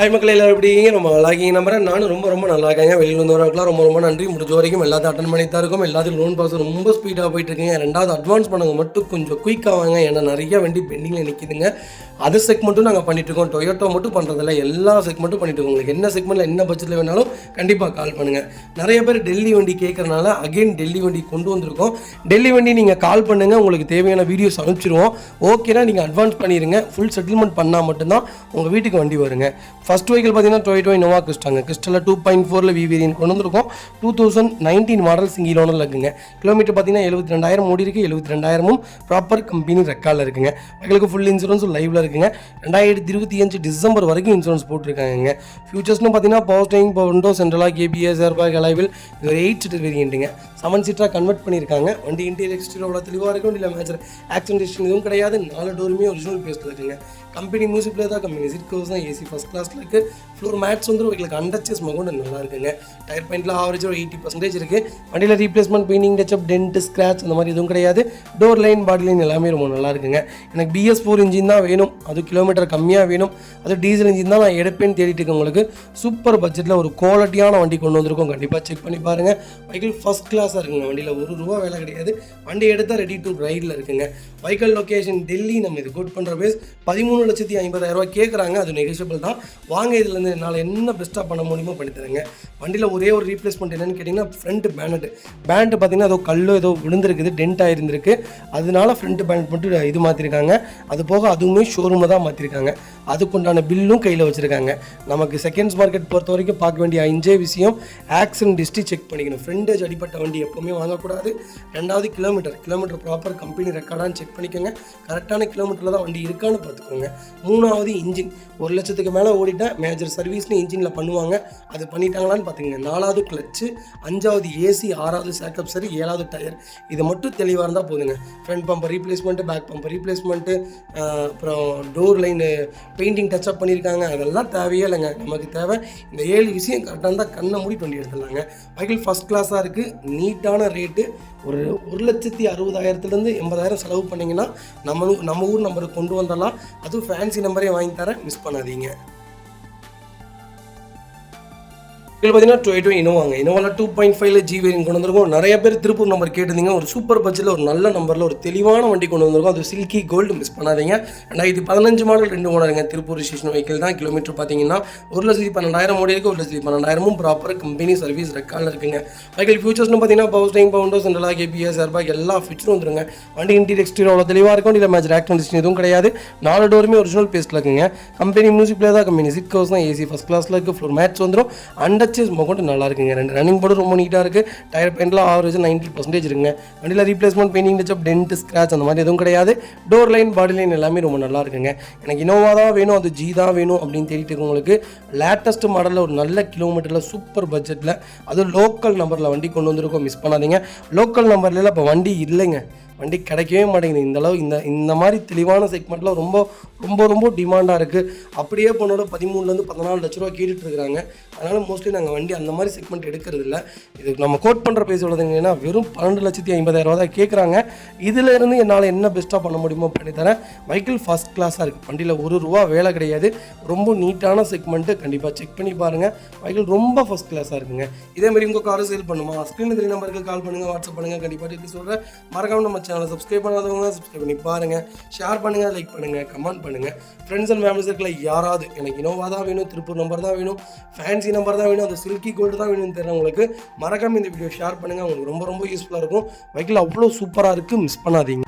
Hi மக்கள் எல்லாரும் எப்படி ரொம்ப நல்லா இருக்கீங்க நம்புறேன். நானும் ரொம்ப நல்லா இருக்கேங்க. வெளியில் வந்தவர்களுக்குலாம் ரொம்ப நன்றி. முடிஞ்ச வரைக்கும் எல்லாத்தையும் அட்டன் பண்ணி தான் இருக்கும். எல்லாத்தையும் லோன் பாஸ் ரொம்ப ஸ்பீடாக போயிட்டு இருக்குங்க. ரெண்டாவது அட்வான்ஸ் பண்ணவங்க மட்டும் கொஞ்சம் குயிக்காக வாங்க. ஏன்னா நிறைய வண்டி பெண்டிங்கில் நிற்கிதுங்க. அது செக்மெண்ட்டும் நாங்கள் பண்ணிட்டு இருக்கோம். டொயோட்டோ மட்டும் பண்ணுறதில்ல, எல்லா செக்மெண்ட்டும் பண்ணிட்டு இருக்கோம். உங்களுக்கு என்ன செக்மெண்ட்டில் என்ன பட்ஜெட்டில் வேணாலும் கண்டிப்பாக கால் பண்ணுங்கள். நிறைய பேர் டெல்லி வண்டி கேட்குறனால அகெயின் டெல்லி வண்டி கொண்டு வந்திருக்கோம். டெல்லி வண்டி நீங்கள் கால் பண்ணுங்கள், உங்களுக்கு தேவையான வீடியோஸ் அனுப்பிச்சிடுவோம். ஓகேனா நீங்கள் அட்வான்ஸ் பண்ணிடுங்க. ஃபுல் செட்டில்மெண்ட் பண்ணால் மட்டும்தான் உங்கள் வீட்டுக்கு வண்டி வருங்க. ஃபர்ஸ்ட் வெஹிக்கிள் பார்த்தீங்கன்னா டொயோட்டோ இனோவா கிறிஸ்டாங்க. கிறிஸ்டலில் 2.4 வி வேரியன்ட் கொண்டு வந்திருக்கோம். 2019 மாடல் சிங்கிள் ஓனர் இருக்குங்க. கிலோமீட்டர் பார்த்தீங்கன்னா 72,000 ஓடி இருக்குது. 72,000ம் ப்ராப்பர் கம்பெனி ரெக்கார்டில் இருக்குங்க. எங்களுக்கு ஃபுல் இன்சூரன்ஸும் லைவில் இருக்குங்க. 2025 டிசம்பர் வரைக்கும் இன்சூரன்ஸ் போட்டிருக்காங்க. ஃபியூச்சர்ஸ்னு பார்த்தீங்கன்னா power steering, power window, central lock ABS, airbag, alloy wheel இது ஒரு 8 சீட்டர் வேரியண்ட்டுங்க. 7 சீட்டராக கன்வெர்ட் பண்ணியிருக்காங்க. வண்டி இன்டீரியர் எக்ஸ்டீரியரோட தெளிவாக இருக்கும். இல்லை மேஜர் ஆக்சிடென்ட் ஹிஸ்டரி எதுவும் கிடையாது. 4 டோருமே ஒரிஜினல் பேஸ்ட்டில் இருக்குங்க. கம்பெனி மியூசிக் பிளேயர் தான், கம்பெனி சீட் கவர்ஸ் தான், ஏசி ஃபஸ்ட் கிளாஸில் இருக்குது. ஃப்ளோர் மேட்ஸ் வந்து உங்களுக்கு அண்டர்ச்சஸ் மகோண்டு நல்லா இருக்குங்க. டயர் பாயிண்ட்டில் ஆவரேஜாக ஒரு 80% இருக்குது. வண்டியில் replacement, painting, touch-up, dent, scratch அந்த மாதிரி எதுவும் கிடையாது. டோர் லைன், பாடி லைன் எல்லாமே ரொம்ப நல்லா இருக்குங்க. எனக்கு BS4 இன்ஜின் தான் வேணும், அது கிலோமீட்டர் கம்மியாக வேணும், அது டீசல் இன்ஜின் தான் நான் எடுப்பேன்னு தேடிட்டு இருக்கேன். உங்களுக்கு சூப்பர் பட்ஜெட்டில் ஒரு குவாலிட்டியான வண்டி கொண்டு வந்திருக்கோம். கண்டிப்பாக செக் பண்ணி பாருங்கள். வெஹிக்கிள் ஃபஸ்ட் கிளாஸாக இருக்குங்க. வண்டியில் ₹1 வேலை கிடையாது. வண்டி எடுத்தால் ரெடி டு ரைடில் இருக்குங்க. Vehicle location Delhi. நம்ம இது கோட் பண்ணுற பேஸ் 13,50,000 கேட்குறாங்க. அது நெகோஷியபிள் தான். வாங்க, இதுலேருந்து என்னால் என்ன பெஸ்ட்டாக பண்ண முடியுமோ பண்ணித்தரேங்க. வண்டியில் ஒரே ஒரு ரீப்ளேஸ்மெண்ட் என்னென்னு கேட்டிங்கன்னா ஃப்ரண்ட் பேனட்டு பார்த்தீங்கன்னா ஏதோ கல்லோ ஏதோ விழுந்திருக்குது, டென்ட் ஆகிருந்திருக்கு. அதனால ஃப்ரண்ட் பேனட் மட்டும் இது மாற்றிருக்காங்க. அது போக அதுவுமே ஷோரூமில் தான் மாற்றிருக்காங்க. அதுக்குண்டான பில்லும் கையில் வச்சுருக்காங்க. நமக்கு செகண்ட்ஸ் மார்க்கெட் பொறுத்த வரைக்கும் பார்க்க வேண்டிய 5 விஷயம்: ஆக்சிடென்ட் ஹிஸ்ட்ரி செக் பண்ணிக்கணும். ஃப்ரண்டேஜ் அடிப்பட்ட வண்டி எப்போவுமே வாங்கக்கூடாது. ரெண்டாவது கிலோமீட்டர் ப்ராப்பர் கம்பெனி ரெக்கார்டான்னு செக் பண்ணிக்கோங்க. கரெக்டான கிலோமீட்டரில் தான் வண்டி இருக்கான்னு பார்த்துக்கோங்க. மூணாவது இன்ஜின். 1 லட்சத்துக்கு மேலே ஓடிட்டால் மேஜர் சர்வீஸ்னு இன்ஜினில் பண்ணுவாங்க, அது பண்ணிட்டாங்களான்னு பார்த்துக்கோங்க. 4வது கிளச்சு, 5வது ஏசி, 6வது சேக்கப் சரி, 7வது டயர். இது மட்டும் தெளிவாக இருந்தால் போதுங்க. Front bumper replacement, back bumper replacement, அப்புறம் டோர் லைனு பெயிண்டிங் டச்சப் பண்ணியிருக்காங்க. அதெல்லாம் தேவையே இல்லைங்க. நமக்கு தேவை இந்த 7 விஷயம் கரெக்டாக இருந்தால் கண்ணை மூடி வண்டி எடுத்துடலாங்க. வெஹிக்கிள் ஃபஸ்ட் கிளாஸாக இருக்குது. நீட்டான ரேட்டு. ஒரு 1,60,000 80,000 செலவு பண்ணிங்கன்னா நம்ம ஊர் நம்பருக்கு கொண்டு வந்துடலாம். அதுவும் ஃபேன்சி நம்பரே வாங்கி தரேன், மிஸ் பண்ணாதீங்க. இது பார்த்தீங்கன்னா டொயோட்டோ இனோவாங்க. இனோவாவில் 2.5 ஜி வேரியன்ட் கொண்டு வந்திருக்கோம். நிறைய பேர் திருப்பூர் நம்பர் கேட்டிருந்தீங்க. ஒரு சூப்பர் பட்ஜெட்டில் ஒரு நல்ல நம்பரில் ஒரு தெளிவான வண்டி கொண்டு வந்திருக்கோம். அது சில்கி கோல்டு, மிஸ் பண்ணாதீங்க. 2015 மாடல் 2 ஓனருங்க. திருப்பூர் ஸ்டேஷன் வெஹிக்கிள் தான். கிலோமீட்டர் பார்த்தீங்கன்னா 1,12,000 ஓடி இருக்குது. 1,12,000ம் ப்ராப்பர் கம்பெனி சர்வீஸ் ரெக்கார்டில் இருக்குங்க. வெஹிக்கிள் ஃபியூச்சர்ஸ்னு பார்த்தீங்கன்னா power steering, power window, central lock ABS, airbag எல்லா ஃபீச்சரும் வந்துருங்க. வண்டி இன்டீரியர் எக்ஸ்டீரியர் அவ்வளோ தெளிவாக இருக்கும். இல்லை மேஜர் ஆக்சிடென்ட் ஹிஸ்ட்ரி எதுவும் கிடையாது. 4 டோருமே ஒரிஜினல் பேஸ்ட்டில் இருக்குங்க. கம்பெனி மியூசிக் பிளேயர் தான், கம்பெனி சீட் கவர்ஸ் தான், ஏசி ஃபஸ்ட் கிளாஸில் இருக்குது. ஃப்ளோர் மேட்ஸ் வந்துடும். அண்டர்ச்சஸ் மகோண்டு நல்லா இருக்குங்க. 2 ரன்னிங் போர்டு ரொம்ப நீட்டாக இருக்குது. டயர் பாயிண்ட்ல ஆவரேஜ் 90% இருக்குங்க. வண்டியில் replacement, painting touch-up, dent, scratch அந்த மாதிரி எதுவும் கிடையாது. டோர் லைன், பாடி லைன் எல்லாமே ரொம்ப நல்லா இருக்குங்க. எனக்கு இனோவா தான் வேணும், அது ஜி தான் வேணும் அப்படின்னு தேடிட்டு இருக்கவங்களுக்கு லேட்டஸ்ட் மாடலில் ஒரு நல்ல கிலோமீட்டரில் சூப்பர் பட்ஜெட்டில் அதுவும் லோக்கல் நம்பரில் வண்டி கொண்டு வந்திருக்கோம், மிஸ் பண்ணாதீங்க. லோக்கல் நம்பர்லாம் இப்போ வண்டி இல்லைங்க, வண்டி கிடைக்கவே மாட்டேங்குது. இந்தளவு இந்த மாதிரி தெளிவான செக்மெண்ட்டில் ரொம்ப டிமாண்டாக இருக்குது. அப்படியே பொண்ணோட 13 to 14 லட்ச ரூபா கேட்டுட்ருக்குறாங்க. அதனால் மோஸ்ட்லி நாங்கள் வண்டி அந்த மாதிரி செக்மெண்ட் எடுக்கிறது இல்லை. இது நம்ம கோட் பண்ணுற பேஸ் உள்ளதுங்கன்னா வெறும் 12,50,000 தான் கேட்குறாங்க. இதிலேருந்து என்னால் என்ன பெஸ்ட்டாக பண்ண முடியுமோ பண்ணித்தரேன். வெஹிக்கிள் ஃபஸ்ட் கிளாஸாக இருக்குது. வண்டியில் ₹1 வேலை கிடையாது. ரொம்ப நீட்டான செக்மெண்ட்டு. கண்டிப்பாக செக் பண்ணி பாருங்கள். வெஹிக்கிள் ரொம்ப ஃபஸ்ட் கிளாஸாக இருக்குங்க. இதேமாதிரி உங்கள் காரை சேல் பண்ணுமா, ஸ்க்ரீனில் 3 நம்பருக்கு கால் பண்ணுங்கள், வாட்ஸ்அப் பண்ணுங்கள். கண்டிப்பாக டீட்டெயில் சொல்கிறேன். மறக்காம நம்ம சேனலை சப்ஸ்கிரைப் பண்ணாதவங்க சப்ஸ்கிரைப் பண்ணி பாருங்கள். ஷேர் பண்ணுங்கள், லைக் பண்ணுங்கள், கமெண்ட் பண்ணுங்கள். ஃப்ரெண்ட்ஸ் அண்ட் ஃபேமிலி சர்க்கிளில் யாராவது எனக்கு இனோவா தான் வேணும், திருப்பூர் நம்பர் தான் வேணும், ஃபேன்சி நம்பர் தான் வேணும், அது சில்கி கோல்டு தான் வேணும்னு தெரிஞ்சவங்களுக்கு மறக்காம இந்த வீடியோ ஷேர் பண்ணுங்கள். உங்களுக்கு ரொம்ப யூஸ்ஃபுல்லாக இருக்கும். வெஹிக்கிள் அவ்வளோ சூப்பராக இருக்குது, மிஸ் பண்ணாதீங்க.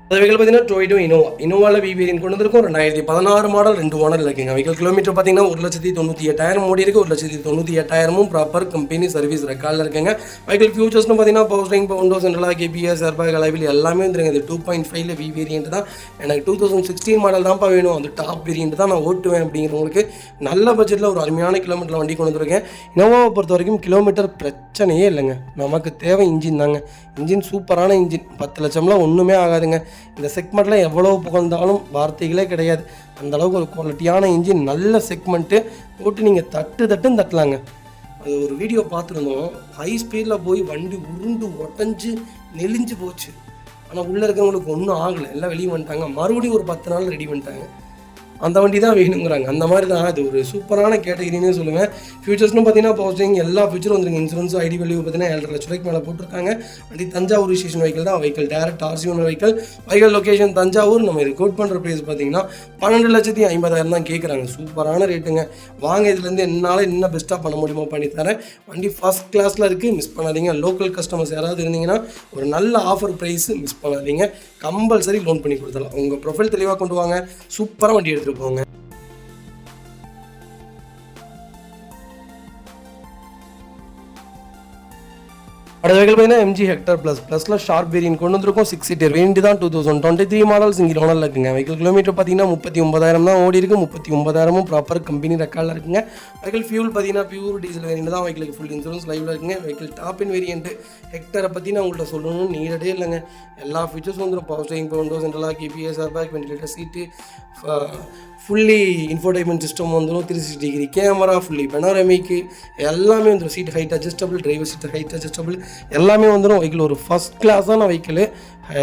அது வெஹிக்கிள் பார்த்தீங்கன்னா டொயோட்டோ இனோவாவில் வி வேரியன்ட் கொண்டு வந்திருக்கும். 2016 மாடல் 2 ஓனரில் இருக்குங்க. வெஹிக்கிள் கிலோமீட்டர் பார்த்தீங்கன்னா 1,98,000 ஓடி இருக்குது. 1,98,000ம் ப்ராப்பர் கம்பெனி சர்வீஸ் ரெக்கார்டில் இருக்குங்க. வெஹிக்கிள் ஃபியூச்சர்ஸ்னு பார்த்தீங்கன்னா power steering, power window, central lock ABS, airbag alloy wheel எல்லாமே வந்துருங்க. இது 2.5 வி வேரியன்ட் தான். எனக்கு 2016 மாடல் தான்ப்பா வேணும், அது டாப் வேரியன்ட் தான் நான் ஓட்டுவேன் அப்படிங்கிறவங்களுக்கு நல்ல பட்ஜெட்டில் ஒரு அருமையான கிலோமீட்டரில் வண்டி கொண்டு வந்திருக்கேன். இனோவாவை பொறுத்த வரைக்கும் கிலோமீட்டர் பிரச்சனையே இல்லைங்க. நமக்கு தேவை இன்ஜின் தாங்க. இன்ஜின் சூப்பரான இன்ஜின். 10 லட்சம்லாம் ஒன்றுமே ஆகாதுங்க. இந்த செக்மெண்ட்டில் எவ்வளோ புகழ்ந்தாலும் வார்த்தைகளே கிடையாது. அந்தளவுக்கு ஒரு குவாலிட்டியான இன்ஜின், நல்ல செக்மெண்ட்டு போட்டு நீங்கள் தட்டுன்னு தட்டலாங்க. அது ஒரு வீடியோ பார்த்துருந்தோம். ஹை ஸ்பீடில் போய் வண்டி உருண்டு உடஞ்சி நெளிஞ்சு போச்சு. ஆனால் உள்ளே இருக்கிறவங்களுக்கு ஒன்றும் ஆகலை, எல்லாம் வெளியே வந்துட்டாங்க. மறுபடியும் ஒரு 10 நாள் ரெடி பண்ணிட்டாங்க. அந்த வண்டி தான் வேணுங்கிறாங்க. அந்த மாதிரி தான் அது ஒரு சூப்பரான கேட்டகிரினே சொல்லுவேன். ஃபியூச்சர்ஸ்னு பார்த்தீங்கன்னா பவர்ஸ்டேரிங் எல்லா ஃபியூச்சரும் வந்துருங்க. இன்சூரன்ஸ் ஐடி வேல்யூ பார்த்தீங்கன்னா 7.5 லட்ச ரூபாய்க்கு மேலே போட்டிருக்காங்க. வண்டி தஞ்சாவூர் ரிஜிஸ்ட்ரேஷன் வெஹிக்கிள் தான். Vehicle direct RC1 vehicle location Thanjavur. நம்ம இது கோட் பண்ணுற ப்ரைஸ் பார்த்தீங்கன்னா 12,50,000 தான் கேட்குறாங்க. சூப்பரான ரேட்டுங்க. வாங்க இதுலேருந்து என்னால் என்ன பெஸ்ட்டாக பண்ண முடியுமோ பண்ணி தரேன். வண்டி ஃபஸ்ட் கிளாஸில் இருக்குது, மிஸ் பண்ணாதீங்க. லோக்கல் கஸ்டமர்ஸ் யாராவது இருந்தீங்கன்னா ஒரு நல்ல ஆஃபர் ப்ரைஸ் மிஸ் பண்ணாதீங்க. கம்பல்சரி லோன் பண்ணி கொடுத்துடலாம். உங்கள் ப்ரொஃபைல் தெளிவாக கொண்டு வாங்க, சூப்பராக வண்டி எடுத்துகிட்டு போங்க. அடுத்த வெஹிக்கிள் பார்த்தீங்கன்னா MG ஹெக்டர் ப்ளஸில் ஷார்ப் வேரியன்ட் கொண்டு வந்திருக்கோம். 6 சீட்டர் வேரியன்ட் தான். 2023 மாடல் சிங்கிள் ஓனரில் இருக்குங்க. வெஹிக்கிள் கிலோமீட்டர் பார்த்தீங்கன்னா 39,000 தான் ஓடி இருக்குது. 39,000 ப்ராப்பர் கம்பெனி ரெக்கார்டில் இருக்குங்க. வெஹிக்கிள் ஃபியூல் பார்த்தீங்கன்னா பியூர் டீசல் வேரியன்ட் தான். வெஹிக்கிளுக்கு ஃபுல் இன்சூரன்ஸ் லைவில் இருக்குங்க. Vehicle top in variant. ஹெக்டரை பற்றி நான் உங்கள்கிட்ட சொல்லணும்னு நீடே இல்லைங்க. எல்லா ஃபீச்சர்ஸ் வந்துடும். Power steering, windows, central lock, ABS, airbag, ventilator seat, fully infotainment system வந்துடும். 360 டிகிரி கேமரா, ஃபுல்லி பெனோரமிக்கு எல்லாமே வந்துடும். Seat height adjustable, driver seat height adjustable எல்லாமே வந்துடும். வெஹிக்கிள் ஒரு ஃபஸ்ட் கிளாஸான வெஹிக்கிள்.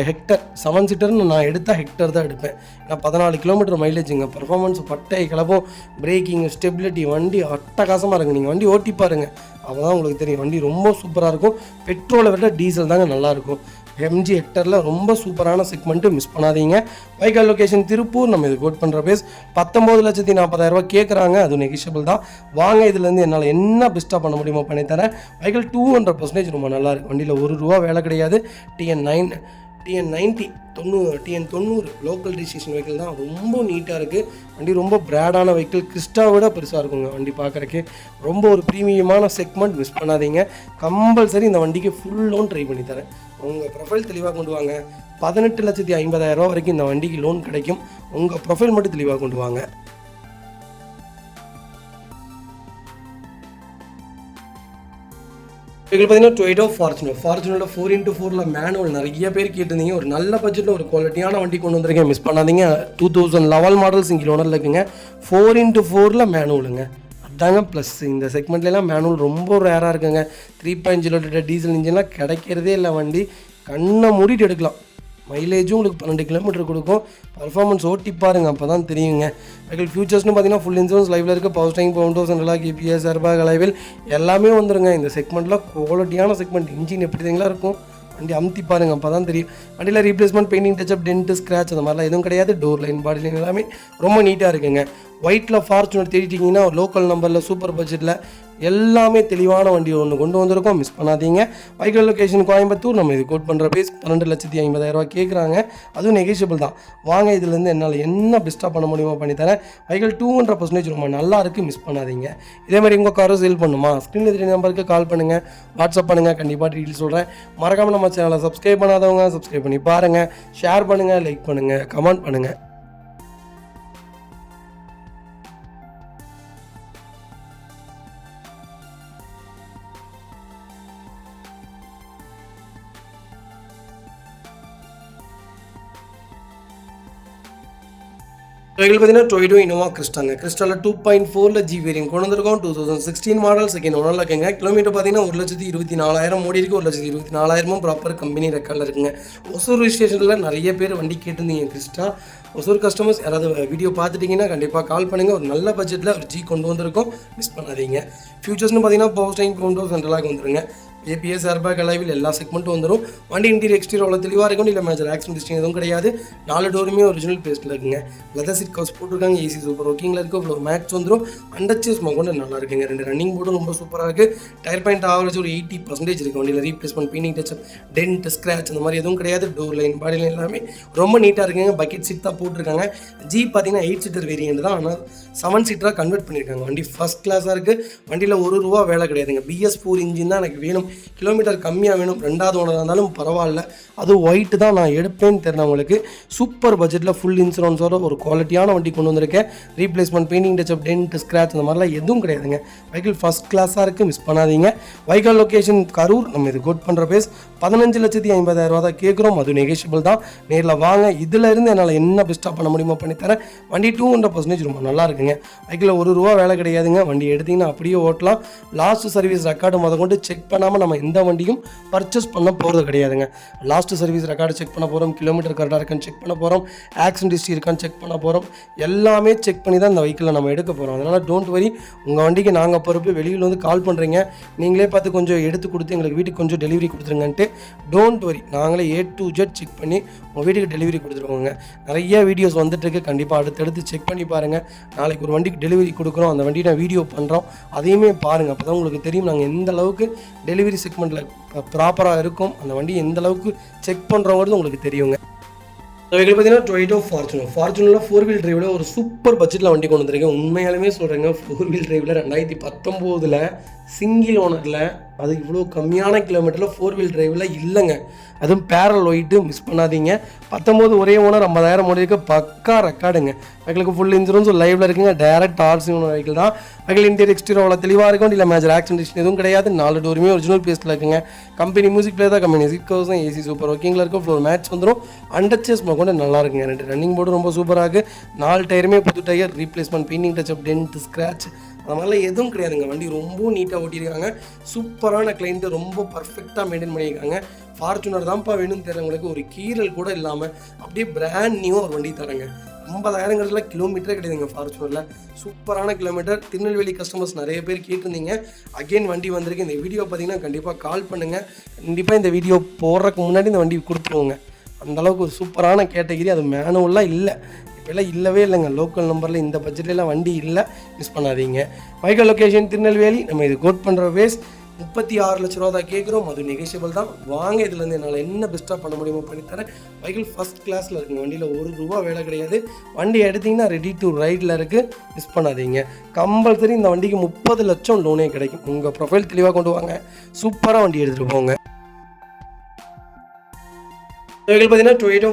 ஹெக்டர் 7 சீட்டர்னு நான் எடுத்தால் ஹெக்டர் தான் எடுப்பேன். ஏன்னா 14 கிலோமீட்டர் மைலேஜுங்க. பர்ஃபார்மன்ஸ் பட்டை கிளப்பும், பிரேக்கிங், ஸ்டெபிலிட்டி, வண்டி அட்டகாசமாக இருக்குங்க. நீங்கள் வண்டி ஓட்டி பாருங்கள், அப்போ தான் உங்களுக்கு தெரியும். வண்டி ரொம்ப சூப்பராக இருக்கும். பெட்ரோலை விட டீசல் தாங்க நல்லாயிருக்கும். MG ஹெக்டரில் ரொம்ப சூப்பரான செக்மெண்ட்டு, மிஸ் பண்ணாதீங்க. Vehicle location Tiruppur. நம்ம இது கோட் பண்ணுற பேஸ் 19,40,000 கேட்குறாங்க. அது நெகிஷியபிள் தான். வாங்க இதுலேருந்து என்னால் என்ன பெஸ்ட்டாக பண்ண முடியுமோ பண்ணித்தரேன். வெஹிக்கிள் 200% ரொம்ப நல்லாயிருக்கு. வண்டியில் ₹1 வேலை கிடையாது. TN90 TN90 local registration vehicle தான். ரொம்ப நீட்டாக இருக்குது. வண்டி ரொம்ப பிராடான வெஹிக்கிள். கிறிஸ்டா விட பெருசாக இருக்குங்க வண்டி பார்க்குறக்கு. ரொம்ப ஒரு ப்ரீமியமான செக்மெண்ட், மிஸ் பண்ணாதீங்க. கம்பல்சரி இந்த வண்டிக்கு ஃபுல் லோன் ட்ரை பண்ணி தரேன். உங்கள் ப்ரொஃபைல் தெளிவாக கொண்டு வாங்க. 18,50,000 வரைக்கும் இந்த வண்டிக்கு லோன் கிடைக்கும். உங்கள் ப்ரொஃபைல் மட்டும் தெளிவாக கொண்டு வாங்க. வெஹிக்கிள் பார்த்தீங்கன்னா டொயோட்டா ஃபார்ச்சுனர் 4x4 மேனுவல். நிறைய பேர் கேட்டிருந்தீங்க. ஒரு நல்ல பட்ஜெட்டில் ஒரு குவாலிட்டியான வண்டி கொண்டு வந்திருக்கேன், மிஸ் பண்ணாதீங்க. 2011 மாடல் சிங்கிள் ஓனரில் இருக்குங்க. 4x4 மேனுவலுங்க. அதாங்க ப்ளஸ். இந்த செக்மெண்ட்லாம் மேனுவல் ரொம்ப ரேராக இருக்குங்க. 3.0 லிட்டர் டீசல் இன்ஜின்லாம் கிடைக்கிறதே இல்லை. வண்டி கண்ணை மூடிட்டு எடுக்கலாம். மைலேஜும் உங்களுக்கு 12 கிலோமீட்டர் கொடுக்கும். பர்ஃபார்மன்ஸ் ஓட்டி பாருங்க, அப்போ தான் தெரியுங்க. வெஹிக்கிள் ஃபியூச்சர்ஸ்னு பார்த்தீங்கன்னா ஃபுல் இன்சூரன்ஸ் லைவில் இருக்குது. Power steering, windows, central lock, ABS, airbag, alloy wheel எல்லாமே வந்துருங்க. இந்த செக்மெண்ட்டில் குவாலிட்டியான செக்மெண்ட். இன்ஜின் எப்படி தெரியுங்களா இருக்கும். வண்டி அமுத்தி பாருங்கள், அப்போ தான் தெரியும். வண்டியில் replacement, painting, touch-up, tent, scratch அந்த மாதிரிலாம் எதுவும் கிடையாது. டோர் லைன், பாடி லைன் எல்லாமே ரொம்ப நீட்டாக இருக்குங்க. ஒயிட்டில் ஃபார்ச்சுனர் தேடிட்டிங்கன்னா லோக்கல் நம்பரில் சூப்பர் பட்ஜெட்டில் எல்லாமே தெளிவான வண்டி ஒன்று கொண்டு வந்திருக்கோம், மிஸ் பண்ணாதீங்க. Vehicle location Coimbatore. நம்ம இது கோட் பண்ணுற பேஸ் 12,50,000 கேட்குறாங்க. அதுவும் நெகிஷியபிள் தான். வாங்க இதுலேருந்து என்னால் என்ன பெஸ்ட்டாக பண்ண முடியுமோ பண்ணித்தரேன். வெஹிக்கிள் 200% ரொம்ப நல்லா இருக்குது, மிஸ் பண்ணாதீங்க. இதேமாதிரி உங்கள் காரை சேல் பண்ணுமா, ஸ்க்ரீனில் தெரிய நம்பருக்கு கால் பண்ணுங்கள், வாட்ஸ்அப் பண்ணுங்கள். கண்டிப்பாக டீட்டெயில் சொல்கிறேன். மறக்காமல் நம்ம சேனலை சப்ஸ்கிரைப் பண்ணாதவங்க சப்ஸ்கிரைப் பண்ணி பாருங்கள். ஷேர் பண்ணுங்கள், லைக் பண்ணுங்கள், கமெண்ட் பண்ணுங்கள். வெஹிக்கிள் பார்த்தீங்கன்னா டொயோட்டா இனோவா கிறிஸ்டாவில் 2.4 G வேரியன்ட் கொண்டு வந்திருக்கோம். 2016 மாடல் செகண்ட் ஓனரில் இருக்குங்க. கிலோமீட்டர் பார்த்தீங்கன்னா 1,24,000 ஓடி இருக்குது. 1,24,000 ப்ராப்பர் கம்பெனி ரெக்கார்டில் இருக்குங்க. ஒசூர் ரிஜிஸ்ட்ரேஷனில் நிறைய பேர் வண்டி கேட்டிருந்தீங்க கிறிஸ்டா. ஒசூர் கஸ்டமர்ஸ் யாராவது வீடியோ பார்த்துட்டிங்கன்னா கண்டிப்பாக கால் பண்ணுங்கள். ஒரு நல்ல பட்ஜெட்டில் ஒரு G கொண்டு வந்திருக்கோம், மிஸ் பண்ணாதீங்க. ஃபியூச்சர்ஸ்னு பார்த்தீங்கன்னா power steering, windows, central lock வந்துருங்க. ABS, ஏர்பேக், அலைவில் எல்லா செக்மெண்ட்டும் வந்துடும். வண்டி இன்டீரியர் எக்ஸ்டீரியர் அவ்வளோ தெளிவாக இருக்கும். இல்லை மேஜர் ஆக்சிடென்ட் ஹிஸ்ட்ரி எதுவும் கிடையாது. 4 டோருமே ஒரிஜினல் பேஸ்ட்டில் இருக்குங்க. லெதர் சீட் கவர்ஸ் போட்டிருக்காங்க. AC சூப்பர் ஒர்க்கிங்கில் இருக்குது. இவ்வளோ மேக்ஸ் வந்துடும். அண்டர்ச்சேஸ் கொண்டு நல்லா இருக்குங்க. 2 ரன்னிங் போர்டும் ரொம்ப சூப்பராக இருக்குது. டயர் பாயிண்ட் ஆவரேஜ் ஒரு 80% இருக்குது. வண்டியில் replacement, painting, touch-up, dent, scratch அந்த மாதிரி எதுவும் கிடையாது. டோர் லைன், பாடி லைன் எல்லாமே ரொம்ப நீட்டாக இருக்குங்க. பக்கெட் சீட் தான் போட்டிருக்காங்க. G பார்த்தீங்கன்னா 8 சீட்டர் வேரியன்ட் தான். ஆனால் 7 சீட்டராக கன்வெர்ட் பண்ணியிருக்காங்க. வண்டி ஃபஸ்ட் கிளாஸாக இருக்குது. வண்டியில் ₹1 வேலை கிடையாதுங்க. BS4 இன்ஜின் தான் எனக்கு வேணும். கிலோமீட்டர் கம்மியாக வேணும். 2வது ஓனராக இருந்தாலும் பரவாயில்ல. அது ஒயிட்டு தான் நான் எடுப்பேன்னு தெரிஞ்சவங்களுக்கு சூப்பர் பட்ஜெட்டில் ஃபுல் இன்சூரன்ஸோட ஒரு குவாலிட்டியான வண்டி கொண்டு வந்திருக்கேன். Replacement, painting, touch-up, dent, scratch அந்த மாதிரிலாம் எதுவும் கிடையாதுங்க. வெஹிக்கிள் ஃபஸ்ட் கிளாஸாக இருக்குது, மிஸ் பண்ணாதீங்க. Vehicle location Karur. நம்ம இது கோட் பண்ணுற பேஸ் 15,50,000 தான் கேட்குறோம். அது நெகிஷியபிள் தான். நேரில் வாங்க. இதில் இருந்து என்னால் என்ன பெஸ்ட்டாக பண்ண முடியுமோ பண்ணித்தரேன். வண்டி 200% ரொம்ப நல்லா இருக்குங்க. வெஹிக்கிளில் ₹1 வேலை கிடையாதுங்க. வண்டி எடுத்திங்கன்னா அப்படியே ஓட்டலாம். லாஸ்ட் சர்வீஸ் ரெக்கார்டு கொண்டு செக் பண்ணாமல் நம்ம எந்த வண்டியும் பர்ச்சேஸ் பண்ண போகிறது கிடையாதுங்க. லாஸ்ட்டு சர்வீஸ் ரெக்கார்டு செக் பண்ண போகிறோம், கிலோமீட்டர் கரெக்டாக இருக்கான்னு செக் பண்ண போகிறோம், ஆக்சிடென்ட் ஹிஸ்ட்ரி இருக்கான்னு செக் பண்ண போகிறோம். எல்லாமே செக் பண்ணி தான் இந்த வெஹிக்கிளை நம்ம எடுக்க போகிறோம். அதனால் டோன்ட் வரி, உங்கள் வண்டிக்கு நாங்கள் பொறுப்பு. வெளியில் வந்து கால் பண்ணுறீங்க, நீங்களே பார்த்து கொஞ்சம் எடுத்து கொடுத்து எங்களுக்கு வீட்டுக்கு கொஞ்சம் டெலிவரி கொடுத்துருங்கன்ட்டு டோன்ட் வரி, நாங்களே A to Z செக் பண்ணி உங்கள் வீட்டுக்கு டெலிவரி கொடுத்துருவோங்க. நிறைய வீடியோஸ் வந்துட்டுருக்கு, கண்டிப்பாக அடுத்தடுத்து செக் பண்ணி பாருங்கள். நாளைக்கு ஒரு வண்டிக்கு டெலிவரி கொடுக்குறோம், அந்த வண்டியை நான் வீடியோ பண்ணுறோம், அதையுமே பாருங்கள். அப்போ தான் உங்களுக்கு தெரியும் நாங்கள் எந்த அளவுக்கு டெலிவரி செக்மெண்ட்டில் ப்ராப்பராக இருக்கும், அந்த வண்டி எந்த அளவுக்கு செக் பண்ணுறோங்கிறது உங்களுக்கு தெரியுங்க. வெஹிக்கிள் பார்த்தீங்கன்னா டொயோட்டோ ஃபார்ச்சுனரில் 4 வீல் டிரைவில் ஒரு சூப்பர் பட்ஜெட்டில் வண்டி கொண்டு வந்திருக்கேன். உண்மையாலுமே சொல்கிறேங்க, 4 வீல் டிரைவில் 2019 சிங்கிள் ஓனரில், அது இவ்வளோ கம்மியான கிலோமீட்டரில் 4 வீல் டிரைவில் இல்லைங்க. அதுவும் பேரல் ஒயிட்டு மிஸ் பண்ணாதீங்க. 19 ஒரே ஓனர் 50,000 ஓடிருக்கு, பக்கா ரெக்கார்டுங்க. வெஹிக்கிளுக்கு ஃபுல் இன்சூரன்ஸும் லைவில் இருக்குங்க. டேரக்ட் RC வெஹிக்கிள் தான். வெஹிக்கிள் இன்டீரியர் எக்ஸ்டீரியர் அவ்வளோ தெளிவாக இருக்கும், இல்லை மேஜர் ஆக்சிடென்ட் எதுவும் கிடையாது. 4 டோருமே ஒரிஜினல் பேஸ்ட்டில் இருக்குங்க. கம்பெனி மியூசிக் பிளே தான், கம்பெனி சீட் கவர்ஸ் தான், ஏசி சூப்பர் ஒர்க்கிங்கில் இருக்கும். ஃப்ளோர் மேட்ச் வந்துடும். அண்டர் சேஸ் கொண்டு நல்லா இருக்குங்க. 2 ரன்னிங் போர்டு ரொம்ப சூப்பராக இருக்குது. 4 டயருமே புது tyre, replacement, painting touch-up, dent, scratch அதனால எதுவும் கிடையாதுங்க. வண்டி ரொம்ப நீட்டாக ஓட்டியிருக்காங்க. சூப்பரான கிளைண்ட்டு, ரொம்ப பர்ஃபெக்டாக மெயின்டைன் பண்ணியிருக்காங்க. ஃபார்ச்சுனர் தான்ப்பா வேணும்னு தெரிஞ்சவங்களுக்கு ஒரு கீரல் கூட இல்லாமல் அப்படியே பிராண்ட் நியூ ஒரு வண்டி தரேங்க. 50,000 கிலோமீட்டரே கிடையாதுங்க ஃபார்ச்சுனரில். சூப்பரான கிலோமீட்டர். திருநெல்வேலி கஸ்டமர்ஸ் நிறைய பேர் கேட்டிருந்தீங்க. அகெயின் வண்டி வந்திருக்கு. இந்த வீடியோ பார்த்தீங்கன்னா கண்டிப்பாக கால் பண்ணுங்கள். கண்டிப்பாக இந்த வீடியோ போடுறதுக்கு முன்னாடி இந்த வண்டி கொடுத்துருவோங்க. அந்தளவுக்கு ஒரு சூப்பரான கேட்டகிரி. அது மேனுவலாக இல்லை, இப்போல்லாம் இல்லவே இல்லைங்க. லோக்கல் நம்பரில் இந்த பட்ஜெட்லாம் வண்டி இல்லை, மிஸ் பண்ணாதீங்க. Vehicle location Tirunelveli. நம்ம இது கோட் பண்ணுற பேஸ் 36 லட்ச ரூபா தான் கேட்குறோம். அது நெகோஷியபிள் தான். வாங்க, இதுலேருந்து என்னால் என்ன பெஸ்ட்டாக பண்ண முடியுமோ பண்ணித்தரேன். வெஹிக்கிள் ஃபஸ்ட் கிளாஸில் இருக்குங்க. வண்டியில் ₹1 வேலை கிடையாது. வண்டி எடுத்திங்கன்னா ரெடி டு ரைடில் இருக்குது, மிஸ் பண்ணாதீங்க. கம்பல்சரி இந்த வண்டிக்கு 30 லட்சம் லோனே கிடைக்கும். உங்கள் ப்ரொஃபைல் தெளிவாக கொண்டு வாங்க, சூப்பராக வண்டி எடுத்துகிட்டு போங்க. வெஹிக்கிள் பார்த்தீங்கன்னா டொயோட்டோ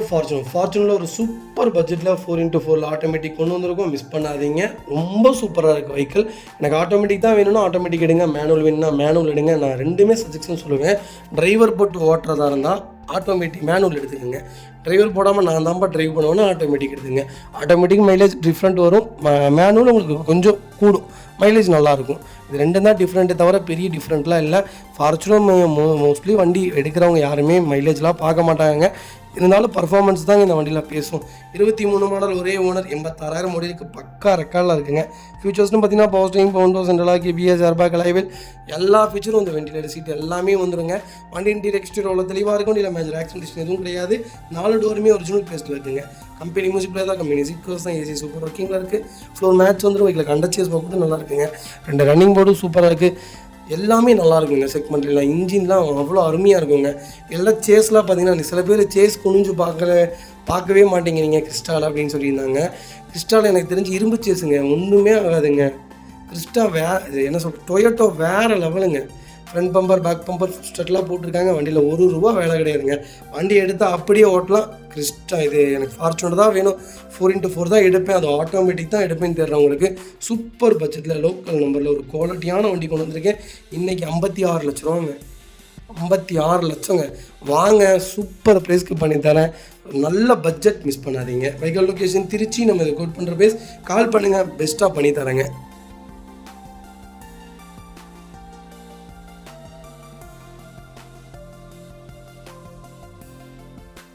ஃபார்ச்சுனரில் ஒரு சூப்பர் பட்ஜெட்டில் 4x4 ஆட்டோமேட்டிக் கொண்டு வந்திருக்கோம், மிஸ் பண்ணாதீங்க. ரொம்ப சூப்பராக இருக்குது வெஹிக்கிள். எனக்கு ஆட்டோமேட்டிக் தான் வேணும்னா ஆட்டோமேட்டிக் எடுங்க, மேனுவல் வேணும்னா மேனுவல் எடுங்க. நான் ரெண்டுமே சஜெக்ஷன் சொல்லுவேன். டிரைவர் போட்டு ஓட்டுறதா இருந்தால் ஆட்டோமேட்டிக் மேனுவல் எடுத்துக்கோங்க. டிரைவர் போடாமல் நான் தான்ப்பா ட்ரைவ் பண்ணுவேன்னா ஆட்டோமேட்டிக் எடுத்துங்க. ஆட்டோமேட்டிக் மைலேஜ் டிஃப்ரெண்ட் வரும், மேனுவல் உங்களுக்கு கொஞ்சம் கூடும், மைலேஜ் நல்லாயிருக்கும். இது ரெண்டும் தான் டிஃப்ரெண்ட்டே தவிர பெரிய டிஃப்ரெண்ட்லாம் இல்லை. ஃபார்ச்சுனர் மோஸ்ட்லி வண்டி எடுக்கிறவங்க யாருமே மைலேஜ்லாம் பார்க்க மாட்டாங்க. இருந்தாலும் பர்ஃபார்மன்ஸ் தாங்க இந்த வண்டியில் பேசும். 23 மாடல், ஒரே ஓனர், 86,000 ஓடிருக்கு, பக்கா ரெக்கார்டில் இருக்குங்க. ஃபியூச்சர்ஸ்னு பார்த்தீங்கன்னா பவர் ஸ்டீரிங், பவுண்டோ, சென்ட்ரலாக், ABS, ஏர்பேக், அலைவில் எல்லா ஃபீச்சரும் இந்த வெண்டிலேட்டர் சீட் எல்லாமே வந்துருங்க. வண்டி இன்டீரியர் எக்ஸ்டீரியர் அவ்வளோ தெளிவாக இருக்கும், இல்லை மேஜர் ஆக்சிடென்ட் எதுவும் கிடையாது. 4 டோருமே ஒரிஜினல் பேஸ்ட்டில் இருக்குங்க. கம்பெனி மியூசிக் பிளே தான், கம்பெனி சீட் கவர்ஸ் தான், ஏசி சூப்பர் ஒர்க்கிங்கில் இருக்குது. ஃப்ளோர் மேட்ச் வந்துடும். வீட்டில் அண்டர் சேஸ் கூட நல்லா இருக்குங்க. 2 ரன்னிங் போர்டும் சூப்பராக இருக்குது. எல்லாமே நல்லா இருக்குங்க. செக்மெண்ட்டில் இன்ஜின்லாம் அவ்வளோ அருமையாக இருக்குங்க. எல்லாம் சேஸ்லாம் பார்த்தீங்கன்னா சில பேர் சேஸ் குனிஞ்சு பார்க்கவே மாட்டேங்கிறீங்க கிறிஸ்டால் அப்படின்னு சொல்லியிருந்தாங்க. கிறிஸ்டால் எனக்கு தெரிஞ்சு இரும்பு சேஸுங்க, ஒன்றுமே ஆகாதுங்க. கிறிஸ்டா என்ன சொல்கிறது, டொயோட்டோ வேறு லெவலுங்க. ஃப்ரண்ட் பம்பர், பேக் பம்பர், ஃபுட்ஸ்டெட்லாம் போட்டிருக்காங்க. வண்டியில் ₹1 வேலை கிடையாதுங்க. வண்டி எடுத்தால் அப்படியே ஓட்டலாம். கிறிஸ்டா இது எனக்கு ஃபார்ச்சுனர் தான் வேணும், 4x4 தான் எடுப்பேன், அது ஆட்டோமேட்டிக் தான் எடுப்பேன்னு தெரிறவங்களுக்கு சூப்பர் பட்ஜெட்டில் லோக்கல் நம்பரில் ஒரு குவாலிட்டியான வண்டி கொண்டு வந்திருக்கேன். இன்றைக்கி 56 லட்ச ரூபாங்க. 56 லட்சங்க. வாங்க, சூப்பர் ப்ரைஸ்க்கு பண்ணித்தரேன். நல்ல பட்ஜெட், மிஸ் பண்ணாதீங்க. Vehicle location Trichy. நம்ம இதை கோட் பண்ணுற பேஸ், கால் பண்ணுங்கள், பெஸ்ட்டாக பண்ணித்தரேங்க.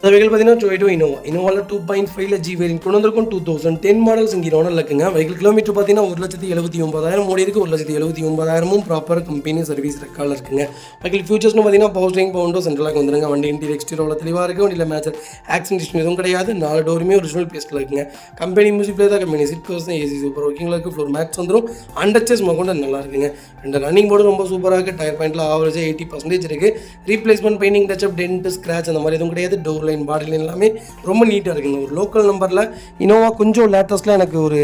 வெஹிக்கிள் பார்த்தீங்கன்னா டொயோட்டோ இனோவாவில் 2.5 G வேரியன்ட் கொண்டு வந்திருக்கும். 2010 மாடல் சிங்கிள் ஓனர் இருக்குங்க. வெஹிக்கிள் கிலோமீட்டர் பார்த்தீங்கன்னா 1,79,000 ஓடி இருக்குது. 1,79,000 ப்ராப்பர் கம்பெனி சர்வீஸ் ரெக்கார்டில் இருக்குங்க. வெஹிக்கிள் ஃபியூச்சர்ஸ்னு பார்த்தீங்கன்னா பவர் ஸ்டீரிங், பவுண்டோ, சென்ட்ரலாக் வந்துருங்க. வண்டி இன்டீரியர் எக்ஸ்டீரியர் தெளிவாக இருக்குது. வண்டியில் மேஜர் ஆக்சிடென்ட் எதுவும் கிடையாது. 4 டோருமே ஒரிஜினல் பேஸ்ட்டில் இருக்குங்க. கம்பெனி மியூசிக் பிளே தான், கம்பெனி சீட் கவர்ஸ் தான், ஏசி சூப்பர் ஒர்க்கிங்கில் இருக்குது. ஃப்ளோர் மேட்ச் வந்துடும். அண்டர் சேஸ் கொண்டு நல்லா இருக்குங்க. 2 ரன்னிங் போர்டு ரொம்ப சூப்பராக இருக்குது. டயர் பாயிண்டில் ஆவரேஜாக 80% இருக்குது. Replacement, painting touch-up, dent, scratch அந்த மாதிரி எதுவும் கிடையாது. டோர் லைன், பாடி லைன் எல்லாமே ரொம்ப நீட்டாக இருக்குங்க. ஒரு லோக்கல் நம்பரில் இனோவா கொஞ்சம் லேட்டஸ்ட்டில் எனக்கு ஒரு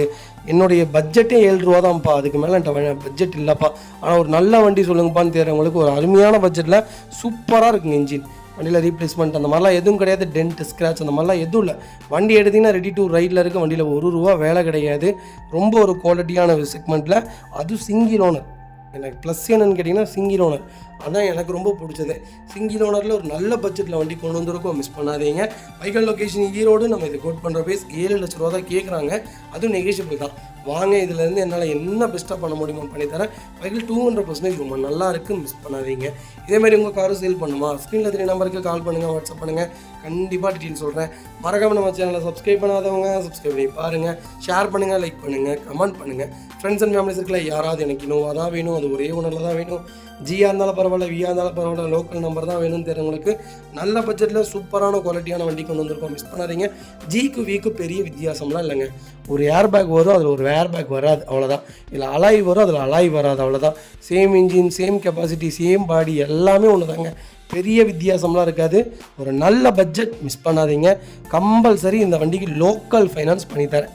என்னுடைய பட்ஜெட்டே ₹7 தான்ப்பா, அதுக்கு மேலே என்கிட்ட பட்ஜெட் இல்லைப்பா. ஆனால் ஒரு நல்ல வண்டி சொல்லுங்கப்பான்னு தெரியுறவங்களுக்கு ஒரு அருமையான பட்ஜெட்டில் சூப்பராக இருக்குங்க. இன்ஜின், வண்டியில் ரீப்ளேஸ்மெண்ட் அந்த மாதிரிலாம் எதுவும் கிடையாது. டென்ட், ஸ்க்ராட்ச் அந்த மாதிரிலாம் எதுவும் இல்லை. வண்டி எடுத்திங்கன்னா ரெடி டு ரைடில் இருக்குது. வண்டியில் ₹1 வேலை கிடையாது. ரொம்ப ஒரு குவாலிட்டியான செக்மெண்ட்டில், அதுவும் சிங்கிள் ஓனர். எனக்கு ப்ளஸ் என்னன்னு கேட்டிங்கன்னா சிங்கிள் ஓனர், அதான் எனக்கு ரொம்ப பிடிச்சது. சிங்கிள் ஓனரில் ஒரு நல்ல பட்ஜெட்டில் வண்டி கொண்டு வந்திருக்கோம், மிஸ் பண்ணாதீங்க. Vehicle location Erode. நம்ம இதை கோட் பண்ணுற பேஸ் 7 லட்ச ரூபா தான் கேட்குறாங்க, அதுவும் நெகோஷியபிள் தான். வாங்க, இதுலேருந்து என்னால் என்ன பெஸ்ட்டாக பண்ண முடியுமோ பண்ணித்தரேன். வெஹிக்கிள் 200% ரொம்ப நல்லா இருக்குது, மிஸ் பண்ணாதீங்க. இதேமாதிரி உங்கள் காரும் சேல் பண்ணுமா, ஸ்க்ரீனில் 3 நம்பருக்கு கால் பண்ணுங்கள், வாட்ஸ்அப் பண்ணுங்கள், கண்டிப்பாக டீட்டெயில் சொல்கிறேன். மறக்காம நம்ம சேனலை சப்ஸ்கிரைப் பண்ணாதவங்க சப்ஸ்கிரைப் பண்ணி பாருங்கள், ஷேர் பண்ணுங்கள், லைக் பண்ணுங்கள், கமெண்ட் பண்ணுங்கள். ஃப்ரெண்ட்ஸ் அண்ட் ஃபேமிலிஸ் இருக்கல, யாராவது எனக்கு இனோவா தான் வேணும், அது ஒரே ஓனரில் தான் வேணும், ஜியாக இருந்தாலும் பரவாயில்ல, வியா இருந்தாலும் பரவாயில்ல, லோக்கல் நம்பர் தான் வேணும்னு தெரிஞ்சவங்களுக்கு நல்ல பட்ஜெட்டில் சூப்பரான குவாலிட்டியான வண்டி கொண்டு வந்திருக்கோம், மிஸ் பண்ணாதீங்க. ஜிக்கு விக்கு பெரிய வித்தியாசம்லாம் இல்லைங்க. ஒரு ஏர் பேக் வரும், அதில் ஒரு ஏர் பேக் வராது, அவ்வளோதான். இல்லை அலாய் வரும், அதில் அலாய் வராது, அவ்வளோதான். Same engine, same capacity, same பாடி, எல்லாமே ஒன்று தாங்க. பெரிய வித்தியாசம்லாம் இருக்காது. ஒரு நல்ல பட்ஜெட், மிஸ் பண்ணாதீங்க. கம்பல்சரி இந்த வண்டிக்கு லோக்கல் ஃபைனான்ஸ் பண்ணித்தரேன்.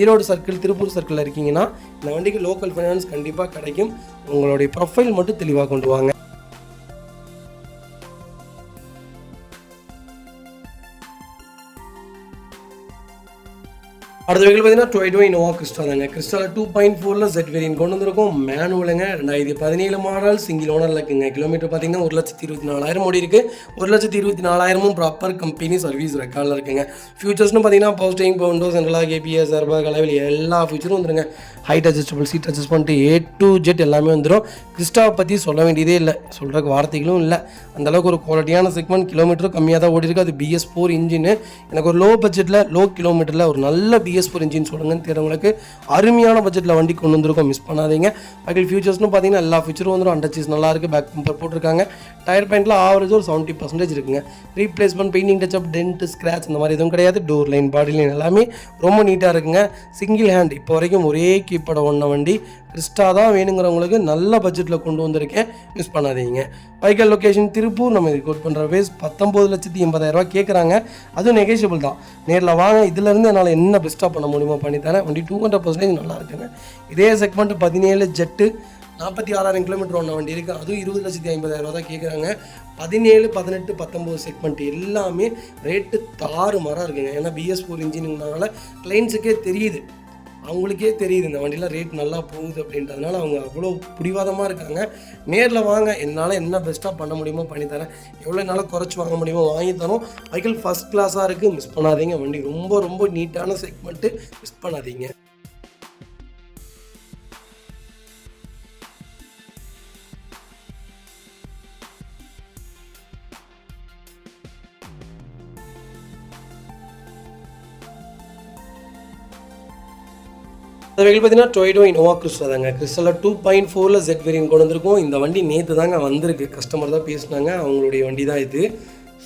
ஈரோடு சர்க்கிள், திருப்பூர் சர்க்கிளில் இருக்கீங்கன்னா இந்த வண்டிக்கு லோக்கல் ஃபைனான்ஸ் கண்டிப்பாக கிடைக்கும். உங்களுடைய ப்ரொஃபைல் மட்டும் தெளிவாக கொண்டு வாங்க. அடுத்த வெஹிக்கிள் பார்த்தீங்கன்னா டொயோட்டோ இனோவா கிறிஸ்டா தாங்க. கிறிஸ்டாவில் 2.4 Z வேரியன்ட் கொண்டு வந்திருக்கும். மேனுவலுங்க, 2017 மாடல், சிங்கிள் ஓனரில் இருக்குங்க. கிலோமீட்டர் பார்த்தீங்கன்னா 1,24,000 ஓடி இருக்குது. 1,24,000 ப்ராப்பர் கம்பெனி சர்வீஸ் ரெக்கார்டில் இருக்குங்க. ஃபியூச்சர்ஸ்னு பார்த்தீங்கன்னா power steering, power windows, central lock ABS, airbag, அளவில் எல்லா ஃபியூச்சரும் வந்துருங்க. Height adjustable, seat adjustment, A to Z எல்லாமே வந்துடும். கிறிஸ்டாவை பற்றி சொல்ல வேண்டியதே இல்லை, சொல்கிறக்கு வார்த்தைகளும் இல்லை. அந்தளவுக்கு ஒரு குவாலிட்டியான செக்மெண்ட். கிலோமீட்டரும் கம்மியாக தான் ஓடி இருக்குது. அது BS4 இன்ஜின். எனக்கு ஒரு லோ பட்ஜெட்டில், லோ கிலோமீட்டரில் ஒரு நல்ல BS4 இன்ஜின் சொல்லுங்கன்னு தெரிஞ்சவங்களுக்கு அருமையான பட்ஜெட்டில் வண்டி கொண்டு வந்திருக்கோம், மிஸ் பண்ணாதீங்க. வெஹிக்கிள் ஃபியூச்சர்ஸ்னு பார்த்தீங்கன்னா எல்லா ஃபியூச்சரும் வந்துடும். அண்டர் சீஸ் நல்லா இருக்குது, பேக் பம்பர் போட்டிருக்காங்க. டயர் பாயிண்ட்டில் ஆவரேஜ் ஒரு 70% இருக்குங்க. Replacement, painting touch-up, dent, scratch அந்த மாதிரி எதுவும் கிடையாது. டோர் லைன், பாடி லைன் எல்லாமே ரொம்ப நீட்டாக இருக்குங்க. சிங்கிள் ஹேண்ட் இப்போ வரைக்கும் ஒரே கீப்போட ஒன்ன வண்டி. கிறிஸ்டா தான் வேணுங்கிறவங்களுக்கு நல்ல பட்ஜெட்டில் கொண்டு வந்திருக்கேன், மிஸ் பண்ணாதீங்க. Vehicle location Tiruppur. நம்ம இது கோட் பண்ணுற பேஸ் 19,80,000 கேட்குறாங்க. அதுவும் நெகோஷியபிள் தான். நேரில் வாங்க, இதிலேருந்து என்னால் என்ன பெஸ்ட்டாக பண்ண முடியுமோ பண்ணித்தரேன். வண்டி 200% நல்லா இருக்குங்க. இதே செக்மெண்ட் 17 ஜெட்டு, 46,000 கிலோமீட்டர் ஒன்று வண்டி இருக்குது. அதுவும் 20,50,000 தான் கேட்குறாங்க. 17, 18, 19 செக்மெண்ட் எல்லாமே ரேட்டு தாறுமாறாக இருக்குங்க. ஏன்னா BS4 இன்ஜினுங்கிறனால கிளைண்ட்ஸுக்கே தெரியுது, அவங்களுக்கே தெரியுது இந்த வண்டியில் ரேட் நல்லா போகுது அப்படின்றதுனால அவங்க அவ்வளோ பிடிவாதமாக இருக்காங்க. நேரில் வாங்க, என்னால் என்ன பெஸ்ட்டாக பண்ண முடியுமோ பண்ணித்தரேன். எவ்வளோ என்னால் குறைச்சி வாங்க முடியுமோ வாங்கி தரோம். வெஹிக்கிள் ஃபஸ்ட் கிளாஸாக இருக்குது, மிஸ் பண்ணாதீங்க. வண்டி ரொம்ப ரொம்ப நீட்டான செக்மெண்ட்டு, மிஸ் பண்ணாதீங்க. அந்த வெஹிக்கிள் பார்த்தீங்கன்னா டொயோட்டோ இனோவா கிறிஸ்டா தாங்க. கிறிஸ்டாவில் 2.4 Z வேரியன்ட் கொண்டு வந்திருக்கும். இந்த வண்டி நேற்று தாங்க வந்திருக்கு, கஸ்டமர் தான் பேசினாங்க, அவங்களுடைய வண்டி தான் இது.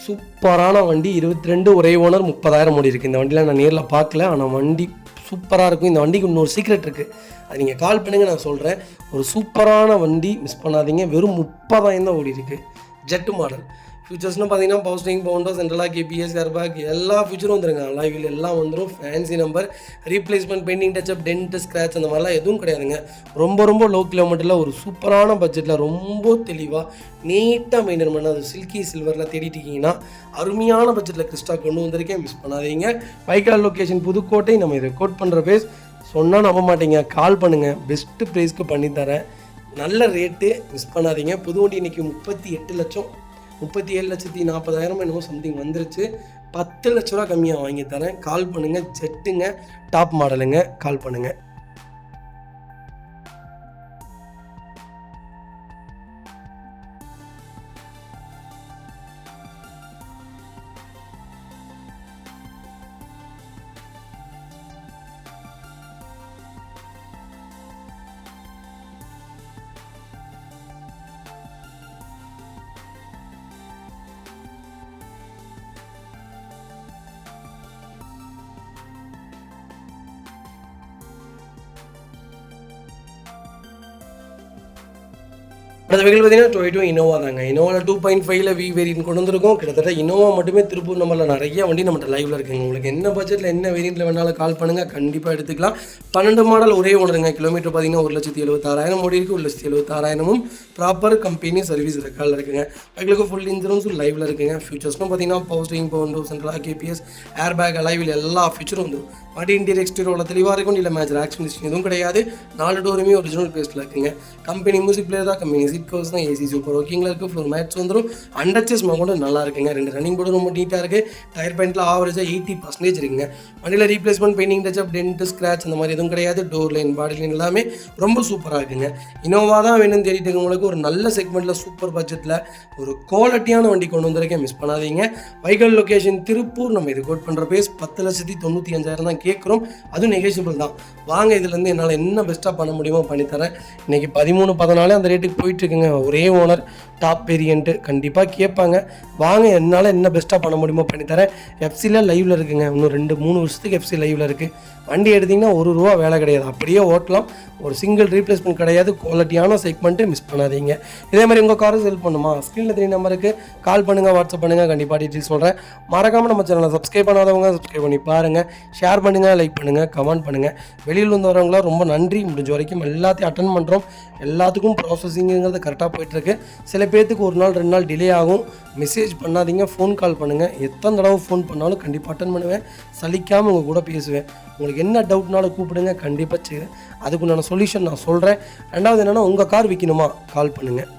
சூப்பரான வண்டி. 22 ஒரே ஓனர், 30,000 ஓடி இருக்குது. இந்த வண்டியில் நான் நேரில் பார்க்கல, ஆனால் வண்டி சூப்பராக இருக்கும். இந்த வண்டிக்கு இன்னொரு சீக்ரெட் இருக்குது, அது நீங்கள் கால் பண்ணுங்கள், நான் சொல்கிறேன். ஒரு சூப்பரான வண்டி, மிஸ் பண்ணாதீங்க. வெறும் 30,000 தான் ஓடி இருக்குது. Jet model. ஃபியூச்சர்ஸ்னு பார்த்தீங்கன்னா power steering, power windows, central lock ABS, airbag எல்லா ஃபியூச்சரும் வந்துருங்க. அலாய் வீல் எல்லாம் வந்துடும். Fancy number, replacement, painting touch-up, dent, scratch அந்த மாதிரிலாம் எதுவும் கிடையாதுங்க. ரொம்ப ரொம்ப லோ கிலோமீட்டரில் ஒரு சூப்பரான பட்ஜெட்டில் ரொம்ப தெளிவாக நீட்டாக மெயின்டைன் பண்ண, அது சில்கி சில்வரில் தேடிட்டிங்கன்னா அருமையான பட்ஜெட்டில் கிறிஸ்டா கொண்டு வந்திருக்கேன், மிஸ் பண்ணாதீங்க. Vehicle location Pudukkottai. நம்ம இதை கோட் பண்ணுற பேஸ் சொன்னால் நம்ப மாட்டீங்க, கால் பண்ணுங்கள், பெஸ்ட்டு ப்ரைஸ்க்கு பண்ணித்தரேன், நல்ல ரேட்டு, மிஸ் பண்ணாதீங்க. புது வண்டி இன்றைக்கி 38 லட்சம், 37,40,000 என்னமோ சம்திங் வந்துருச்சு. 10 லட்ச ரூபா கம்மியாக வாங்கி தரேன். கால் பண்ணுங்கள். ஜெட்டுங்க, டாப் மாடலுங்க, கால் பண்ணுங்கள். அடுத்த வெஹிக்கிள் பார்த்தீங்கன்னா டொயோட்டோ இனோவா தாங்க. இனோவாவில் 2.5 V வேரியன்ட் கொண்டு வந்திருக்கோம். கிட்டத்தட்ட இனோவா மட்டுமே திருப்பூர் நம்பரில் நிறைய வண்டி நம்மகிட்ட லைவில் இருக்குங்க. உங்களுக்கு என்ன பட்ஜெட்டில் என்ன வேரியண்ட்டில் வேணாலும் கால் பண்ணுங்கள், கண்டிப்பாக எடுத்துக்கலாம். 12 மாடல் ஒரே ஓனருங்க. கிலோமீட்டர் பார்த்தீங்கன்னா 1,76,000 ஓடி இருக்குது. 1,76,000 ப்ராப்பர் கம்பெனி சர்வீஸ் ரெக்கார்டில் இருக்குங்க. வெஹிக்கிளுக்கு ஃபுல் இன்சூரன்ஸும் லைவில் இருக்குங்க. ஃபியூச்சர்ஸ்னு பார்த்தீங்கன்னா power steering, power windows, central lock கேபிஎஸ், ஏர் பேக், அலைவில் எல்லா ஃபியூச்சரும் வந்துடும். வண்டி இன்டீரியர் எக்ஸ்டீரியர் தெளிவாக இருக்கும். இல்லை மேஜர் ஆக்ஷன் எதுவும் கிடையாது. 4 டோருமே ஒரிஜினல் பேஸ்ட்டில் இருக்குங்க. கம்பெனி மியூசிக் பிளேயர் தான், கம்பெனி சீட் கவர்ஸ் தான் ஏசி சூப்பர் ஒர்க்கிங்கில் இருக்குது. ஃப்ளோர் மேட்ஸ் வந்துடும். அண்டர்ச்சஸ் கூட நல்லா இருக்குங்க. 2 ரன்னிங் போர்டு ரொம்ப நீட்டாக இருக்குது. டயர் பாயிண்ட்டில் ஆவரேஜாக 80% இருக்குங்க. வண்டியில் replacement, painting touch-up, dent, scratch அந்த மாதிரி எதுவும் கிடையாது. டோர் லைன், பாடி லைன் எல்லாமே ரொம்ப சூப்பராக இருக்குங்க. இனோவா தான் வேணும்னு தேடிட்டு இருக்கவங்களுக்கு ஒரு நல்ல செக்மெண்ட்டில் சூப்பர் பட்ஜெட்டில் ஒரு குவாலிட்டியான வண்டி கொண்டு வந்திருக்கேன். மிஸ் பண்ணாதீங்க. வைக்கல் லொக்கேஷன் திருப்பூர். நம்ம இது கோட் பண்ணுற பேஸ் 10,95,000 தான் கேட்குறோம். அதுவும் நெகோஷியபிள் தான். வாங்க, இதுலேருந்து என்னால் என்ன பெஸ்ட்டாக பண்ண முடியுமோ பண்ணித்தரேன். இன்றைக்கி 13-14 அந்த ரேட்டுக்கு போயிட்டுருக்குங்க. ஒரே ஓனர், டாப் வேரியண்ட்டு கண்டிப்பாக கேட்பாங்க. வாங்க, என்னால் என்ன பெஸ்ட்டாக பண்ண முடியுமோ பண்ணித்தரேன். எஃப்சியில் லைவில் இருக்குங்க. இன்னும் 2-3 வருஷத்துக்கு எஃப்சி லைவில் இருக்குது. வண்டி எடுத்திங்கன்னா ₹1 வேலை கிடையாது, அப்படியே ஓட்டலாம். ஒரு சிங்கிள் ரீப்ளேஸ்மெண்ட் கிடையாது. குவாலிட்டியான செக்மெண்ட்டு மிஸ் பண்ணாதீங்க. இதே மாதிரி உங்கள் காரை செல் பண்ணுமா, ஸ்க்ரீனில் 3 நம்பருக்கு கால் பண்ணுங்கள், வாட்ஸ்அப் பண்ணுங்கள். கண்டிப்பாக டீட்டெயில்ஸ் சொல்கிறேன். மறக்காமல் நம்ம சேனலை சப்ஸ்கிரைப் பண்ணாதவங்க சப்ஸ்கிரைப் பண்ணி பாருங்கள். ஷேர் பண்ணுங்கள், லைக் பண்ணுங்கள், கமெண்ட் பண்ணுங்கள். வெளியில் வந்து வரவங்களாம் ரொம்ப நன்றி. முடிஞ்ச வரைக்கும் எல்லாத்தையும் அட்டன் பண்ணுறோம். எல்லாத்துக்கும் ப்ராசஸிங்கிறது கரெக்டாக போயிட்டுருக்கு. சில பேர்த்துக்கு 1 நாள் 2 நாள் டிலே ஆகும். மெசேஜ் பண்ணாதீங்க, ஃபோன் கால் பண்ணுங்கள். எத்தனை தடவை ஃபோன் பண்ணாலும் கண்டிப்பாக அட்டன் பண்ணுவேன். சலிக்காமல் உங்கள் கூட பேசுவேன். உங்களுக்கு என்ன டவுட்னாலும் கூப்பிடுங்க, கண்டிப்பாக செய்வேன். அதுக்குண்டான சொல்யூஷன் நான் சொல்கிறேன். 2வது என்னென்னா, உங்கள் கார் விற்கணுமா, கால் பண்ணுங்கள்.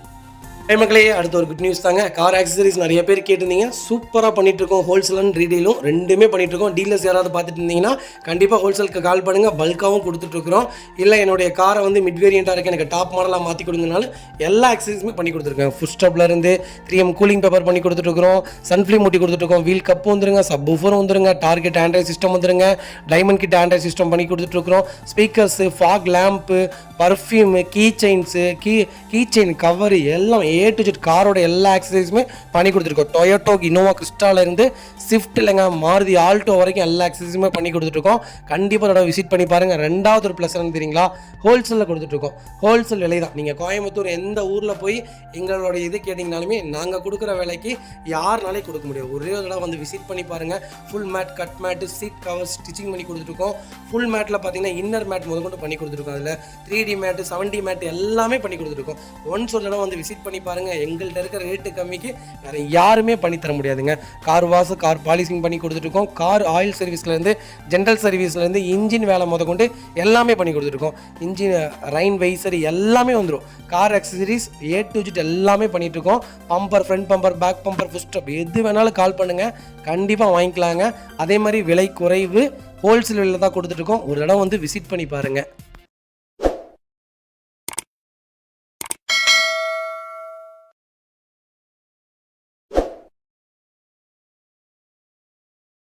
மக்களே, அடுத்த ஒரு குட் நியூஸ் தாங்க. கார் ஆக்சசரிஸ் நிறைய பேர் கேட்டிருந்தீங்க. சூப்பராக பண்ணிகிட்ருக்கோம். ஹோல்சேல் அண்ட் ரீடெயிலும் ரெண்டுமே பண்ணிகிட்ருக்கோம். டீலர்ஸ் யாராவது பார்த்துட்டு இருந்தீங்கன்னா கண்டிப்பாக ஹோல்சேலுக்கு கால் பண்ணுங்கள். பல்காகவும் கொடுத்துட்ருக்குறோம். இல்லை என்னுடைய காரை வந்து மிட் வேரியண்ட்டாக இருக்குது, எனக்கு டாப் மாடலாக மாற்றி கொடுங்கனாலும் எல்லா ஆக்சசரிஸுமே பண்ணி கொடுத்துருக்கேன். ஃபுட் ஸ்டாப்லேருந்து 3M கூலிங் பேப்பர் பண்ணி கொடுத்துட்ருக்குறோம். சன்ஃப்ளேம் மூட்டி கொடுத்துட்ருக்கோம். வீல் கப்பு வந்துருங்க, சப் ஊஃபரும் வந்துருங்க, டார்கெட் ஆண்ட்ராய்ட் சிஸ்டம் வந்துருங்க, டைமண்ட் கிட் ஆண்ட்ராய்ட் சிஸ்டம் பண்ணி கொடுத்துட்ருக்குறோம். Speakers, fog lamp, perfume, key chains, key chain cover எல்லாம் A to Z காரோட எல்லா ஆக்சசரிஸுமே பண்ணி கொடுத்துருக்கோம். டொயோட்டோ இனோவா கிறிஸ்டாலேருந்து ஸ்விஃப்ட் இல்லைங்க, மாருதி ஆல்டோ வரைக்கும் எல்லா ஆக்சசரிஸுமே பண்ணி கொடுத்துட்ருக்கோம். கண்டிப்பாக அதோட விசிட் பண்ணி பாருங்கள். 2வது ஒரு ப்ளஸ் என்ன தெரியுங்களா, ஹோல்சேலில் கொடுத்துட்ருக்கோம். ஹோல்சேல் விலை தான். நீங்கள் கோயம்புத்தூர் எந்த ஊரில் போய் எங்களோட இது கேட்டிங்கனாலுமே நாங்கள் கொடுக்குற விலைக்கு யாருனாலே கொடுக்க முடியும். ஒரே ஒரு தடவை வந்து விசிட் பண்ணி பாருங்கள். Full mat, cut mat, seat cover stitching பண்ணி கொடுத்துருக்கோம். ஃபுல் மேட்டில் பார்த்தீங்கன்னா இன்னர் மேட் முதற்கொண்டு பண்ணி கொடுத்துருக்கோம். அதில் 3D மேட்டு, 7D மேட்டு எல்லாமே பண்ணி கொடுத்துருக்கோம். ஒன்ஸ் ஒரு தடவை வந்து விசிட் பண்ணி பாருங்கள். எங்கள்கிட்ட இருக்கிற ரேட்டு கம்மிக்கு வேறு யாருமே பண்ணி தர முடியாதுங்க. கார் வாஷ், கார் பாலிசிங் பண்ணி கொடுத்துட்ருக்கோம். கார் ஆயில் சர்வீஸ்லேருந்து, ஜென்ரல் சர்வீஸ்லேருந்து, இன்ஜின் வேலை முதற்கொண்டு எல்லாமே பண்ணி கொடுத்துருக்கோம். இன்ஜின் ரைன் வைசர் எல்லாமே வந்துடும். Car accessories A to Z எல்லாமே பண்ணிகிட்ருக்கோம். Bumper, front bumper, back bumper, foot step எது வேணாலும் கால் பண்ணுங்கள், கண்டிப்பாக வாங்கிக்கலாங்க. அதே மாதிரி விலை குறைவு, ஹோல்சேல் விலையில் தான் கொடுத்துட்ருக்கோம். ஒரு இடம் வந்து விசிட் பண்ணி பாருங்கள்.